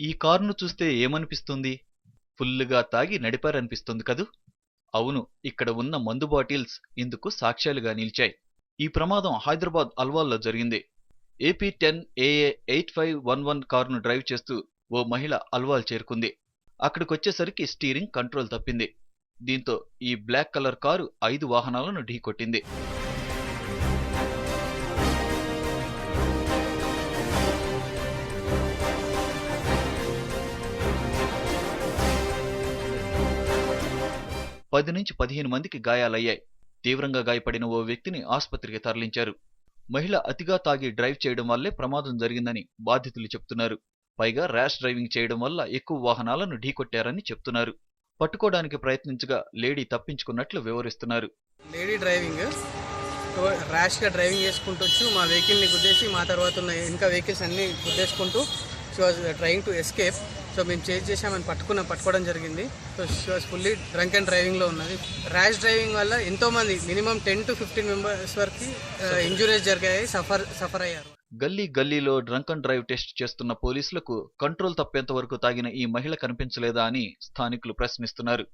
ఈ కారును చూస్తే ఏమనిపిస్తుంది? ఫుల్లుగా తాగి నడిపారనిపిస్తుంది కదూ? అవును, ఇక్కడ ఉన్న మందు బాటిల్స్ ఇందుకు సాక్ష్యాలుగా నిలిచాయి. ఈ ప్రమాదం హైదరాబాద్ అల్వాల్లో జరిగింది. ఏపీ-10 ఏఏ 8511 కారును డ్రైవ్ చేస్తూ ఓ మహిళ అల్వాల్ చేరుకుంది. అక్కడికొచ్చేసరికి స్టీరింగ్ కంట్రోల్ తప్పింది. దీంతో ఈ బ్లాక్ కలర్ కారు 5 వాహనాలను ఢీకొట్టింది. 10 నుంచి 15 మందికి గాయాలయ్యాయి. తీవ్రంగా గాయపడిన ఓ వ్యక్తిని ఆస్పత్రికి తరలించారు. మహిళ అతిగా తాగి డ్రైవ్ చేయడం వల్లే ప్రమాదం జరిగిందని బాధితులు చెప్తున్నారు. పైగా ర్యాష్ డ్రైవింగ్ చేయడం వల్ల ఎక్కువ వాహనాలను ఢీకొట్టారని చెప్తున్నారు. పట్టుకోవడానికి ప్రయత్నించగా లేడీ తప్పించుకున్నట్లు వివరిస్తున్నారు. లేడీ డ్రైవింగ్ ర్యాష్గా డ్రైవింగ్ చేసుకుంటూ మా వెహికల్ని గుద్దేసి మా తర్వాత ఉన్న ఇంకా వెహికల్స్ అన్ని గుద్దేసుకుంటూ she was trying to escape. So మేము చేజ్ చేసామని పట్టుకోవడం జరిగింది. So she was fully drunk and డ్రైవింగ్లో ఉన్నది. ర్యాష్ డ్రైవింగ్ వల్ల ఎంతోమంది మినిమం 10 to 15 మెంబర్స్ వరకు ఇంజురీస్ జరిగాయి, సఫర్ అయ్యారు. గల్లీ గల్లీలో డ్రంక్ అండ్ డ్రైవ్ టెస్ట్ చేస్తున్న పోలీసులకు కంట్రోల్ తప్పేంత వరకు తాగిన ఈ మహిళ కనిపించలేదా అని స్థానికులు ప్రశ్నిస్తున్నారు.